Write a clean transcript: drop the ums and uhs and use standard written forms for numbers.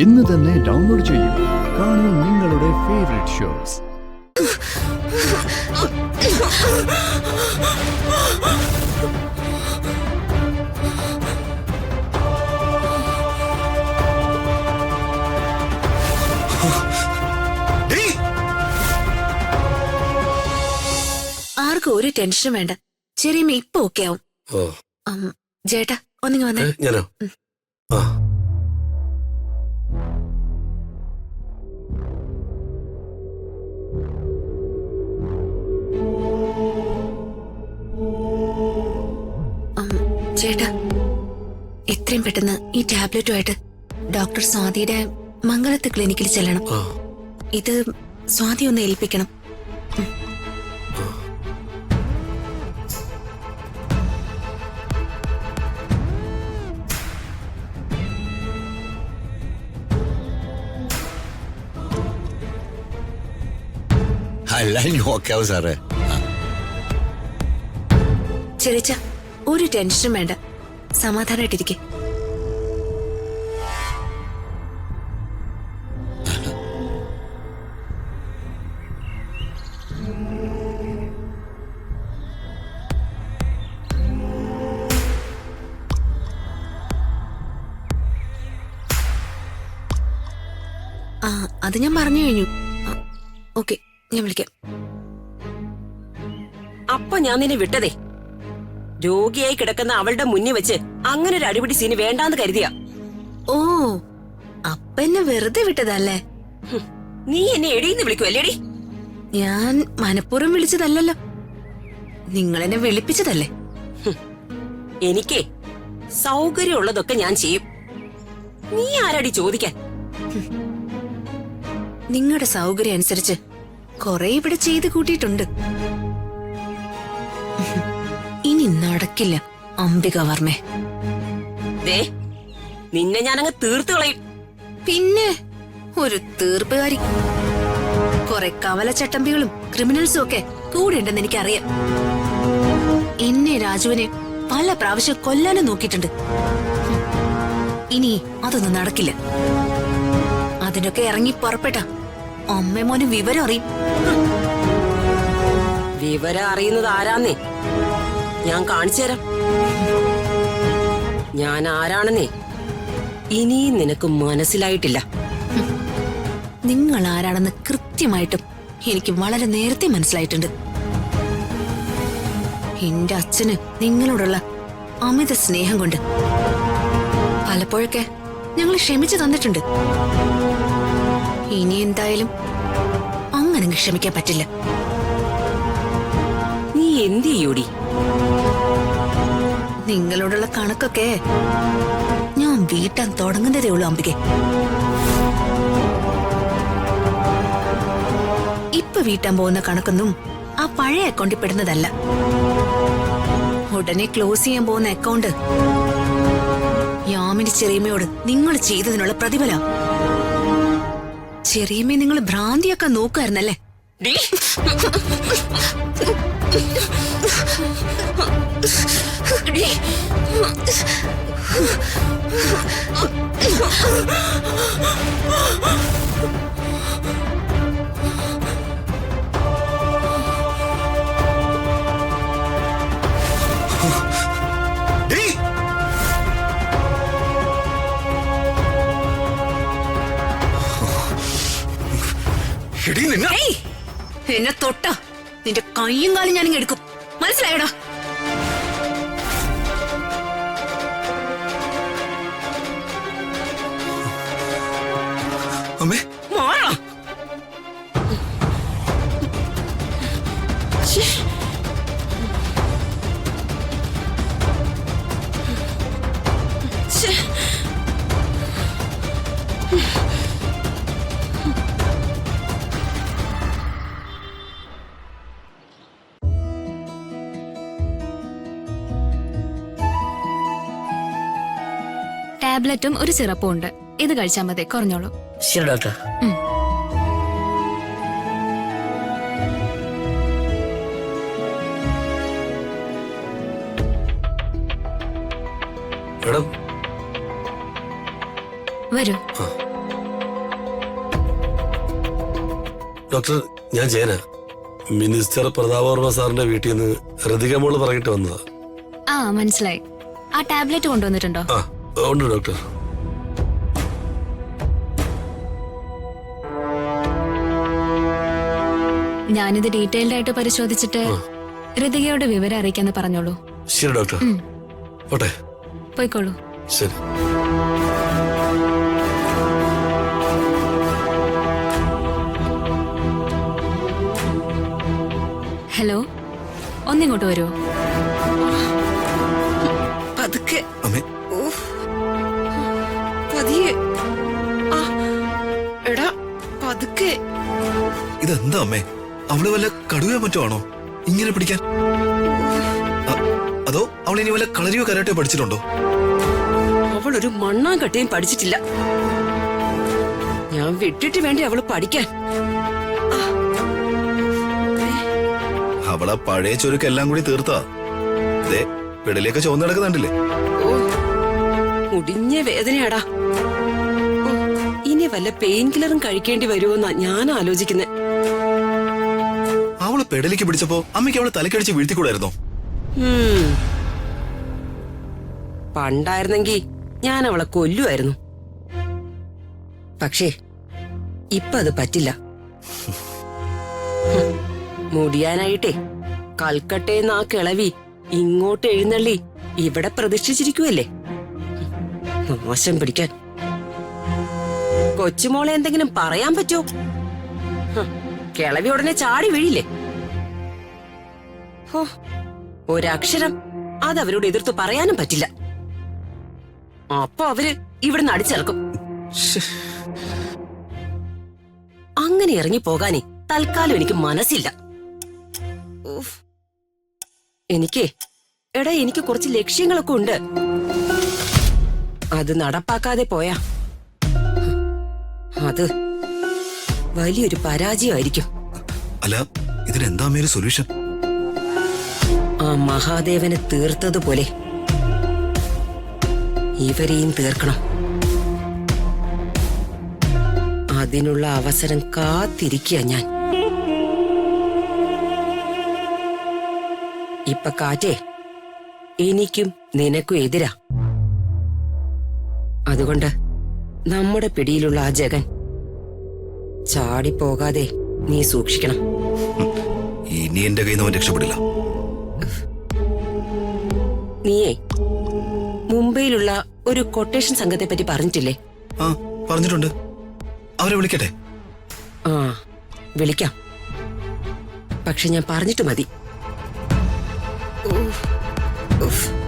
ഇന്ന് തന്നെ ഡൗൺലോഡ് ചെയ്യൂ. കാണൂ നിങ്ങളുടെ ഫേവറേറ്റ് ഷോസ്. ആർക്കും ഒരു ടെൻഷനും വേണ്ട. ചെറിയമ്മ ഇപ്പൊ ഓക്കെ ആവും. ചേട്ടാ ഒന്നിങ്ങ വന്നേ. ഞാനോ? ചേട്ടാ എത്രയും പെട്ടെന്ന് ഈ ടാബ്ലറ്റുമായിട്ട് ഡോക്ടർ സ്വാതിയുടെ മംഗലത്ത് ക്ലിനിക്കിൽ ചെല്ലണം. ഇത് സ്വാതി ഒന്ന് ഏൽപ്പിക്കണം. അല്ല നോക്കാവൂ സാറേ. ചെറിച്ച ഒരു ടെൻഷനും വേണ്ട, സമാധാനായിട്ടിരിക്കെ. അത് ഞാൻ പറഞ്ഞു കഴിഞ്ഞു. ഓക്കെ, ഞാൻ വിളിക്കാം. അപ്പൊ ഞാൻ നിന്നെ വിട്ടതേ രോഗിയായി കിടക്കുന്ന അവളുടെ മുന്നിൽ വെച്ച് അങ്ങനെ ഒരു അടിപിടി സീന് വേണ്ടാന്ന് കരുതിയാ. ഓ, അപ്പ എന്നെ വെറുതെ വിട്ടതല്ലേ? നീ എന്നെ എടീന്ന് വിളിക്കുവല്ലേടി? ഞാൻ മനഃപൂർവ്വം വിളിച്ചതല്ലല്ലോ, നിങ്ങളെന്നെ വിളിപ്പിച്ചതല്ലേ. എനിക്കേ സൗകര്യമുള്ളതൊക്കെ ഞാൻ ചെയ്യും. നീ ആരാടി ചോദിക്കാൻ? നിങ്ങളുടെ സൗകര്യം അനുസരിച്ച് കൊറേ ഇവിടെ ചെയ്ത് കൂട്ടിയിട്ടുണ്ട്. ഇനി നടക്കില്ല അംബിക വർമ്മേ. ദേ നിന്നെ ഞാനങ്ങ് തീർത്തു കളയും. പിന്നെ ഒരു തീർപ്പുകാരി. കൊറേ കവലച്ചട്ടമ്പികളും ക്രിമിനൽസും ഒക്കെ കൂടെ ഉണ്ടെന്ന് എനിക്കറിയാം. എന്നെ രാജുവിനെ പല പ്രാവശ്യം കൊല്ലാനും നോക്കിയിട്ടുണ്ട്. ഇനി അതൊന്നും നടക്കില്ല. അതിനൊക്കെ ഇറങ്ങി പുറപ്പെട്ട അമ്മ മോന് വിവരം അറിയും. വിവരം അറിയുന്നത് ആരാന്നേ ഞാൻ കാണിച്ചു തരാം. ഞാൻ ആരാണെന്നേ ഇനിയും നിനക്ക് മനസ്സിലായിട്ടില്ല. നിങ്ങൾ ആരാണെന്ന് കൃത്യമായിട്ടും എനിക്ക് വളരെ നേരത്തെ മനസ്സിലായിട്ടുണ്ട്. എന്റെ അച്ഛന് നിങ്ങളോടുള്ള അമിത സ്നേഹം കൊണ്ട് പലപ്പോഴൊക്കെ ഞങ്ങൾ ക്ഷമിച്ചു തന്നിട്ടുണ്ട്. ഇനി എന്തായാലും അങ്ങനെ ക്ഷമിക്കാൻ പറ്റില്ല. നീ എന്ത് ചെയ്യൂടി? നിങ്ങളോടുള്ള കണക്കൊക്കെ ഞാൻ വീട്ടാൻ തുടങ്ങുന്നതേ ഉള്ളൂ അംബികെ. ഇപ്പൊ വീട്ടാൻ പോകുന്ന കണക്കൊന്നും ആ പഴയ അക്കൗണ്ടിൽ പെടുന്നതല്ല. ഉടനെ ക്ലോസ് ചെയ്യാൻ പോകുന്ന അക്കൗണ്ട് യാമിനി ചെറിയമ്മയോട് നിങ്ങൾ ചെയ്തതിനുള്ള പ്രതിഫലം. ചെറിയമ്മയെ നിങ്ങൾ ഭ്രാന്തിയൊക്കെ നോക്കുമായിരുന്നല്ലേ? എന്നെ തൊട്ട നിന്റെ കയ്യും കാലും ഞാനിങ്ങ് എടുക്കും. മനസ്സിലായോടാ? അമ്മേ മാറാ. ടാബ്ലറ്റും ഒരു സിറപ്പും ഉണ്ട്. ഇത് കഴിച്ചാൽ മതി, കുറഞ്ഞോളൂ. ശരി ഡോക്ടർ. വരൂ. ഡോക്ടർ, ഞാൻ ജയന. മിനിസ്റ്റർ പ്രതാപവർമ്മ സാറിന്റെ വീട്ടിൽ നിന്ന് ഹൃതിക മോള് പറഞ്ഞിട്ട് വന്നതാ. ആ, മനസ്സിലായി. ആ ടാബ്ലറ്റ് കൊണ്ടുവന്നിട്ടുണ്ടോ? ആ, ഉണ്ട് ഡോക്ടർ. ഞാനിത് ഡീറ്റെയിൽഡ് ആയിട്ട് പരിശോധിച്ചിട്ട് ഋതികയോട് വിവരം അറിയിക്കാന്ന് പറഞ്ഞോളൂ. ശരി ഡോക്ടർ. പോട്ടെ. പോയിക്കോളൂ. ശരി. ഹലോ, ഒന്നിങ്ങോട്ട് വരൂ. പതുക്കെ. അമ്മേ, ഉഫ്. പതിയെ. ആ, എടാ പതുക്കെ. ഇതെന്താ അമ്മേ? അവള് വല്ല കടുവയോ മറ്റോ ആണോ ഇങ്ങനെ പിടിക്കാൻ? അതോ അവൾ ഇനി വല്ല കളരിയോ കരാട്ടയോ പഠിച്ചിട്ടുണ്ടോ? അവളൊരു മണ്ണാങ്കട്ടയും പഠിച്ചിട്ടില്ല. ഞാൻ വിട്ടിട്ട് വേണ്ടി അവള് പഠിക്കാൻ. അവളെ പഴയ ചുരുക്കെല്ലാം കൂടി തീർത്താ. ദേ പിടലേക്ക് ചുവന്ന് കിടക്കുന്നുണ്ടല്ലേ? ഓ, മുടിഞ്ഞ വേദനയാടാ. ഓ, ഇനി വല്ല പെയിൻ കില്ലറും കഴിക്കേണ്ടി വരുമോന്നാ ഞാൻ ആലോചിക്കുന്നത്. അവള് പെടലിക്ക് പിടിച്ചപ്പോ അമ്മയ്ക്ക് അവളെ തലക്കടിച്ച് വീഴ്ത്തിക്കൂടായിരുന്നോ? പണ്ടായിരുന്നെങ്കി ഞാൻ അവളെ കൊല്ലുമായിരുന്നു. പക്ഷേ ഇപ്പൊ അത് പറ്റില്ല. മുടിയാനായിട്ടേ കൽക്കട്ടേന്ന് ആ കിളവി ഇങ്ങോട്ട് എഴുന്നള്ളി ഇവിടെ പ്രതിഷ്ഠിച്ചിരിക്കുവല്ലേ. നാശം പിടിക്കാൻ. കൊച്ചുമോളെ എന്തെങ്കിലും പറയാൻ പറ്റോ? കിളവി ഉടനെ ചാടി വീഴില്ലേ. ഹോ, ഒരക്ഷരം അതവരോട് എതിർത്ത് പറയാനും പറ്റില്ല. അപ്പൊ അവര് ഇവിടുന്ന് അടിച്ചിറക്കും. അങ്ങനെ ഇറങ്ങി പോകാനേ തൽക്കാലം എനിക്ക് മനസ്സില്ല. എനിക്ക് കുറച്ച് ലക്ഷ്യങ്ങളൊക്കെ ഉണ്ട്. അത് നടപ്പാക്കാതെ പോയാ അത് വലിയൊരു പരാജയമായിരിക്കും. അല്ല, ഇതിനെന്താ അമ്മേ ഒരു സൊല്യൂഷൻ? ആ മഹാദേവനെ തീർത്തതുപോലെ ഇവരെയും തീർക്കണം. അതിനുള്ള അവസരം കാത്തിരിക്കുക ഞാൻ. ഇപ്പൊ കാറ്റേ എനിക്കും നിനക്കും എതിരാ. അതുകൊണ്ട് നമ്മുടെ പിടിയിലുള്ള ആ ജഗൻ ചാടിപ്പോകാതെ നീ സൂക്ഷിക്കണം. ഇനി എന്റെ കയ്യിൽ നിന്ന് അവൻ രക്ഷപ്പെടില്ല. നീയേ മുംബൈയിലുള്ള ഒരു കൊട്ടേഷൻ സംഘത്തെ പറ്റി പറഞ്ഞിട്ടില്ലേ? ആ, പറഞ്ഞിട്ടുണ്ട്. അവരെ വിളിക്കട്ടെ? ആ, വിളിക്കാം. പക്ഷെ ഞാൻ പറഞ്ഞിട്ട് മതി. ഉഫ്.